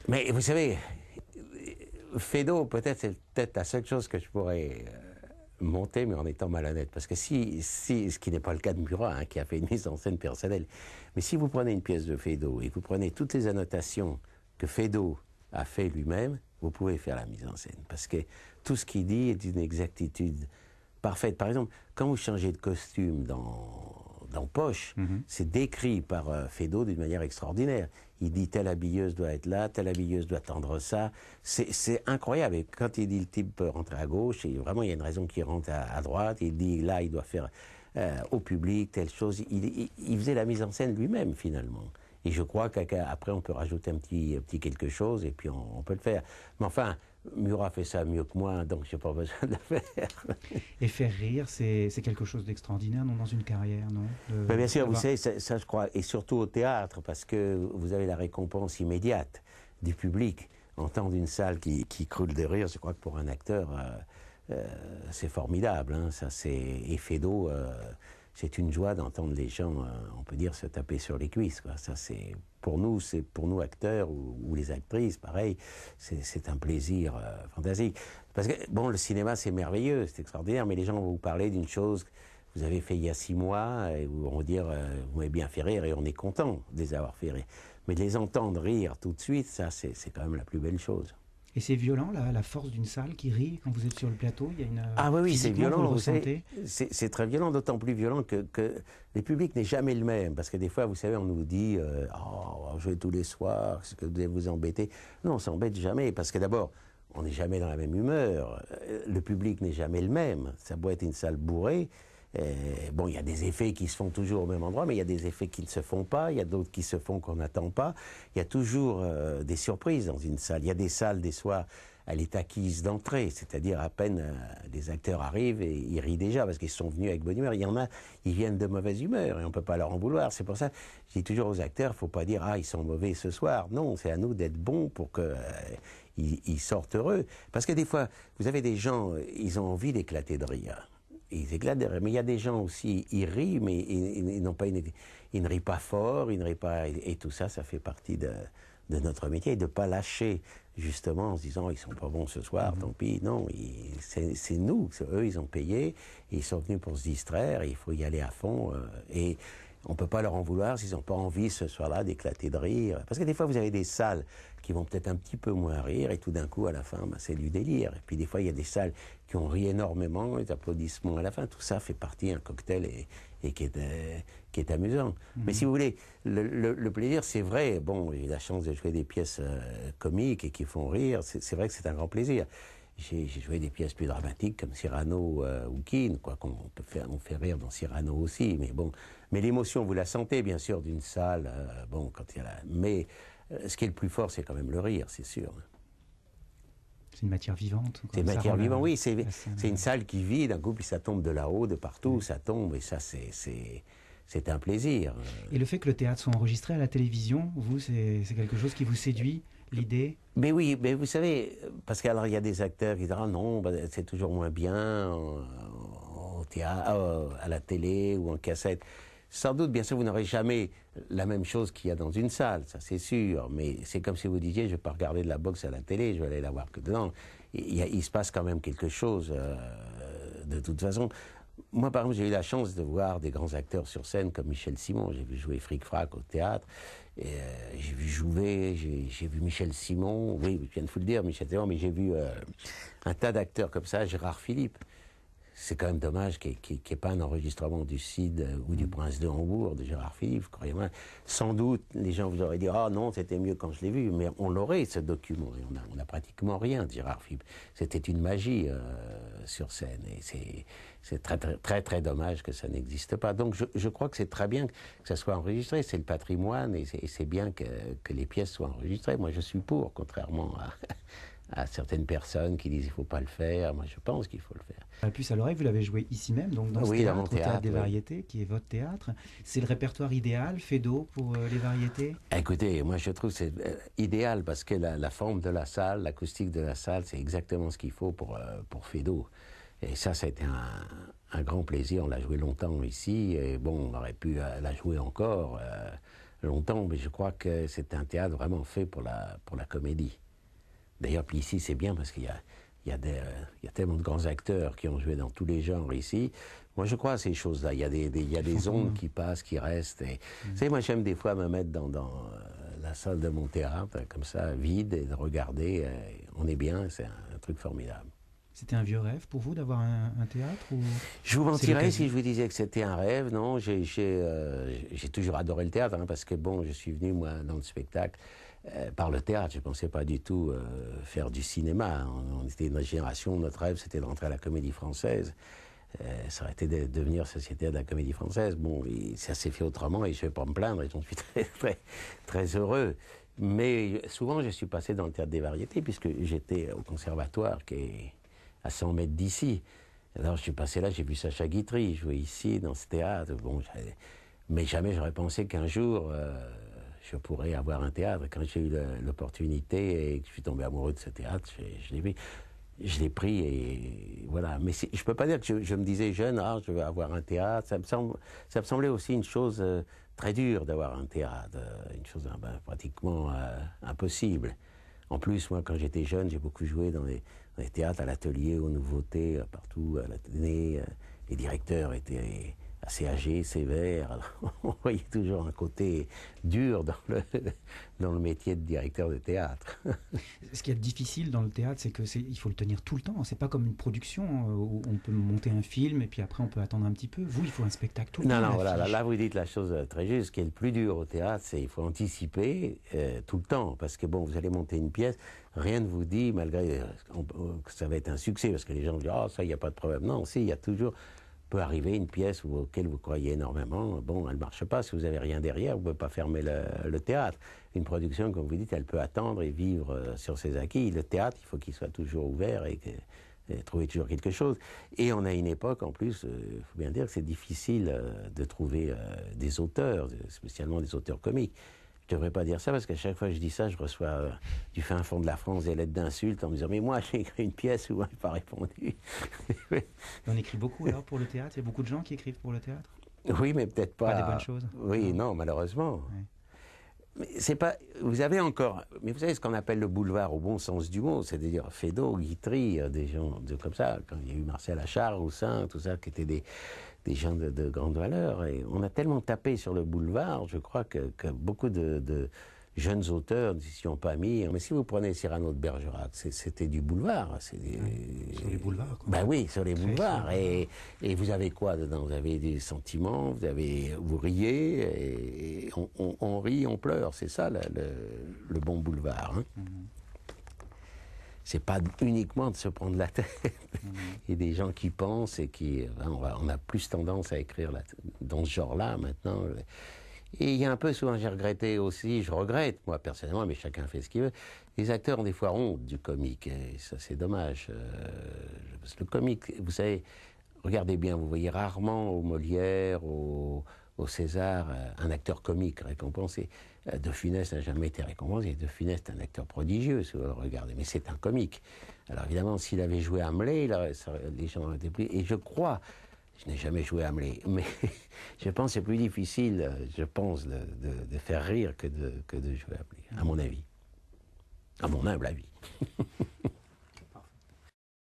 Mais vous savez, Feydeau, peut-être, c'est peut-être la seule chose que je pourrais monter, mais en étant malhonnête. Parce que ce qui n'est pas le cas de Murat, hein, qui a fait une mise en scène personnelle, mais si vous prenez une pièce de Feydeau et vous prenez toutes les annotations que Feydeau a fait lui-même, vous pouvez faire la mise en scène. Parce que tout ce qu'il dit est d'une exactitude parfaite. Par exemple, quand vous changez de costume dans Poche, c'est décrit par Feydeau d'une manière extraordinaire. Il dit telle habilleuse doit être là, telle habilleuse doit tendre ça. C'est incroyable. Et quand il dit le type peut rentrer à gauche, et vraiment il y a une raison qu'il rentre à droite, il dit là il doit faire au public telle chose. Il faisait la mise en scène lui-même finalement. Et je crois qu'après on peut rajouter un petit quelque chose et puis on peut le faire. Mais enfin, Murat fait ça mieux que moi, donc je n'ai pas besoin de le faire. Et faire rire, c'est quelque chose d'extraordinaire, non, dans une carrière, non Ben bien sûr, vous savez, ça je crois, et surtout au théâtre, parce que vous avez la récompense immédiate du public. Entendre une salle qui croule de rire, je crois que pour un acteur, c'est formidable. Hein, ça, et Feydeau, c'est une joie d'entendre les gens, on peut dire, se taper sur les cuisses. Quoi. Ça, c'est pour nous acteurs ou les actrices, pareil, c'est un plaisir fantastique. Parce que, bon, le cinéma, c'est merveilleux, c'est extraordinaire, mais les gens vont vous parler d'une chose que vous avez fait il y a 6 mois, et où on va dire, vous m'avez bien fait rire, et on est content de les avoir fait rire. Mais de les entendre rire tout de suite, ça, c'est quand même la plus belle chose. Et c'est violent, la force d'une salle qui rit quand vous êtes sur le plateau. Il y a une ah oui, c'est violent, vous ressentez. C'est très violent, d'autant plus violent que le public n'est jamais le même. Parce que des fois, vous savez, on nous dit on joue tous les soirs, est-ce que vous allez vous embêter? Non, on s'embête jamais, parce que d'abord, on n'est jamais dans la même humeur. Le public n'est jamais le même. Ça doit être une salle bourrée. Bon, il y a des effets qui se font toujours au même endroit, mais il y a des effets qui ne se font pas, il y a d'autres qui se font qu'on n'attend pas. Il y a toujours des surprises dans une salle. Il y a des salles, des soirs, elle est acquise d'entrée, c'est-à-dire à peine les acteurs arrivent et ils rient déjà parce qu'ils sont venus avec bonne humeur. Il y en a, ils viennent de mauvaise humeur et on ne peut pas leur en vouloir. C'est pour ça, je dis toujours aux acteurs, il ne faut pas dire « Ah, ils sont mauvais ce soir ». Non, c'est à nous d'être bons pour qu'ils sortent heureux. Parce que des fois, vous avez des gens, ils ont envie d'éclater de rire. Ils éclatent de rire. Mais il y a des gens aussi, ils rient, mais ils ne rient pas fort, ils ne rient pas... Et tout ça, ça fait partie de notre métier, et de ne pas lâcher, justement, en se disant, ils sont pas bons ce soir, tant pis. Non, c'est nous, eux, ils ont payé, et ils sont venus pour se distraire, et il faut y aller à fond. Et on ne peut pas leur en vouloir s'ils n'ont pas envie, ce soir-là, d'éclater de rire. Parce que des fois, vous avez des salles qui vont peut-être un petit peu moins rire, et tout d'un coup, à la fin, c'est du délire. Et puis des fois, il y a des salles qui ont ri énormément, les applaudissements à la fin. Tout ça fait partie d'un cocktail et qui est amusant. Mais si vous voulez, le plaisir, c'est vrai. Bon, j'ai eu la chance de jouer des pièces comiques et qui font rire. C'est vrai que c'est un grand plaisir. J'ai joué des pièces plus dramatiques comme Cyrano ou Keane, quoi qu'on on fait rire dans Cyrano aussi, mais bon. Mais l'émotion, vous la sentez bien sûr d'une salle, bon, quand il y a mais ce qui est le plus fort, c'est quand même le rire, c'est sûr. C'est une matière vivante. C'est une matière vivante, oui. C'est une salle qui vit d'un coup, puis ça tombe de là-haut, de partout, ça tombe, et ça, c'est un plaisir. Et le fait que le théâtre soit enregistré à la télévision, vous, c'est quelque chose qui vous séduit, l'idée? Mais oui, mais vous savez, parce qu'alors il y a des acteurs qui disent « Ah non, bah, c'est toujours moins bien au théâtre, à la télé ou en cassette ». Sans doute, bien sûr, vous n'aurez jamais la même chose qu'il y a dans une salle, ça c'est sûr, mais c'est comme si vous disiez « Je ne vais pas regarder de la boxe à la télé, je vais aller la voir que dedans ». Il se passe quand même quelque chose, de toute façon. Moi, par exemple, j'ai eu la chance de voir des grands acteurs sur scène comme Michel Simon. J'ai vu jouer Fric Frac au théâtre. J'ai vu jouer, j'ai vu Michel Simon. Oui, je viens de vous le dire, Michel Simon, mais j'ai vu un tas d'acteurs comme ça, Gérard Philippe. C'est quand même dommage qu'il n'y ait pas un enregistrement du Cid ou du Prince de Hambourg, de Gérard Philippe, croyez-moi. Sans doute, les gens vous auraient dit « Ah non, c'était mieux quand je l'ai vu », mais on l'aurait, ce document, et on a pratiquement rien de Gérard Philippe. C'était une magie sur scène, et c'est très dommage que ça n'existe pas. Donc je crois que c'est très bien que ça soit enregistré, c'est le patrimoine, et c'est bien que les pièces soient enregistrées. Moi, je suis pour, contrairement à certaines personnes qui disent il ne faut pas le faire. Moi, je pense qu'il faut le faire. La puce à l'oreille, vous l'avez joué ici même, donc dans ce théâtre, au Théâtre des Variétés, qui est votre théâtre. C'est le répertoire idéal, Feydeau, pour les variétés? Écoutez, moi, je trouve que c'est idéal parce que la forme de la salle, l'acoustique de la salle, c'est exactement ce qu'il faut pour Feydeau. Et ça a été un grand plaisir. On l'a joué longtemps ici. Et bon, on aurait pu la jouer encore longtemps, mais je crois que c'est un théâtre vraiment fait pour la comédie. D'ailleurs, puis ici, c'est bien parce qu'il y a tellement de grands acteurs qui ont joué dans tous les genres ici. Moi, je crois à ces choses-là. Il y a des ondes qui passent, qui restent. Et, vous savez, moi, j'aime des fois me mettre dans la salle de mon théâtre, comme ça, vide, et de regarder. On est bien, c'est un truc formidable. C'était un vieux rêve pour vous d'avoir un théâtre ou... Je vous mentirais si je vous disais que c'était un rêve. Non, j'ai toujours adoré le théâtre, parce que bon, je suis venu, moi, dans le spectacle par le théâtre. Je ne pensais pas du tout faire du cinéma. On était une génération, notre rêve, c'était de rentrer à la Comédie Française. Ça aurait été de devenir sociétaire de la Comédie Française. Bon, ça s'est fait autrement et je ne vais pas me plaindre et j'en suis très, très, très heureux. Mais souvent, je suis passé dans le théâtre des variétés puisque j'étais au conservatoire qui est à 100 mètres d'ici. Alors je suis passé là, j'ai vu Sacha Guitry jouer ici, dans ce théâtre. Bon, mais jamais j'aurais pensé qu'un jour, je pourrais avoir un théâtre. Quand j'ai eu l'opportunité et que je suis tombé amoureux de ce théâtre, je l'ai pris et voilà. Mais je ne peux pas dire que je me disais jeune, je veux avoir un théâtre. Ça me semblait aussi une chose très dure d'avoir un théâtre, une chose pratiquement impossible. En plus, moi, quand j'étais jeune, j'ai beaucoup joué dans les théâtres, à l'atelier, aux nouveautés, partout, à l'Athénée. Les directeurs étaient assez âgés, sévères. Alors, on voyait toujours un côté dur dans le métier de directeur de théâtre. Ce qui est difficile dans le théâtre, c'est qu'il faut le tenir tout le temps. C'est pas comme une production où on peut monter un film et puis après on peut attendre un petit peu. Vous, il faut un spectacle tout le temps. Non, voilà, là vous dites la chose très juste. Ce qui est le plus dur au théâtre, c'est qu'il faut anticiper tout le temps. Parce que bon, vous allez monter une pièce, rien ne vous dit, malgré que ça va être un succès, parce que les gens disent « ça, il n'y a pas de problème ». Non, si, il y a toujours... peut arriver une pièce auquel vous croyez énormément, bon, elle ne marche pas, si vous n'avez rien derrière, vous ne pouvez pas fermer le théâtre. Une production, comme vous dites, elle peut attendre et vivre sur ses acquis. Le théâtre, il faut qu'il soit toujours ouvert et trouver toujours quelque chose. Et on a une époque, en plus, il faut bien dire que c'est difficile de trouver des auteurs, spécialement des auteurs comiques. Je ne devrais pas dire ça, parce qu'à chaque fois que je dis ça, je reçois du fin fond de la France des lettres d'insultes en me disant « Mais moi, j'ai écrit une pièce où on n'a pas répondu. » On écrit beaucoup alors pour le théâtre? Il y a beaucoup de gens qui écrivent pour le théâtre? Oui, mais peut-être pas... Pas des bonnes choses? Oui, non, malheureusement. Oui. Mais c'est pas... Vous avez encore... Mais vous savez ce qu'on appelle le boulevard au bon sens du mot, c'est-à-dire Feydeau, Guitry, des gens comme ça, quand il y a eu Marcel Achard, Roussin, tout ça, qui étaient des gens de grande valeur. Et on a tellement tapé sur le boulevard, je crois que beaucoup de jeunes auteurs ne s'y ont pas mis. Mais si vous prenez Cyrano de Bergerac, c'était du boulevard. Sur les boulevards, quoi. Ben oui, sur les boulevards. Et vous avez quoi dedans? Vous avez des sentiments, vous riez, et on rit, on pleure. C'est ça le bon boulevard. Hein. C'est pas uniquement de se prendre la tête. Il y a des gens qui pensent et qui... on a plus tendance à écrire dans ce genre-là maintenant. Et il y a un peu, souvent j'ai regretté aussi, je regrette moi personnellement, mais chacun fait ce qu'il veut, les acteurs ont des fois honte du comique, et ça c'est dommage. Parce que le comique, vous savez, regardez bien, vous voyez rarement au Molière, au César, un acteur comique récompensé. De Funès n'a jamais été récompensé. De Funès est un acteur prodigieux, si vous le regardez, mais c'est un comique. Alors évidemment, s'il avait joué Hamlet, les gens auraient été pris. Et je crois, je n'ai jamais joué Hamlet, mais je pense que c'est plus difficile, de faire rire que de jouer Hamlet, à mon avis. À mon humble avis.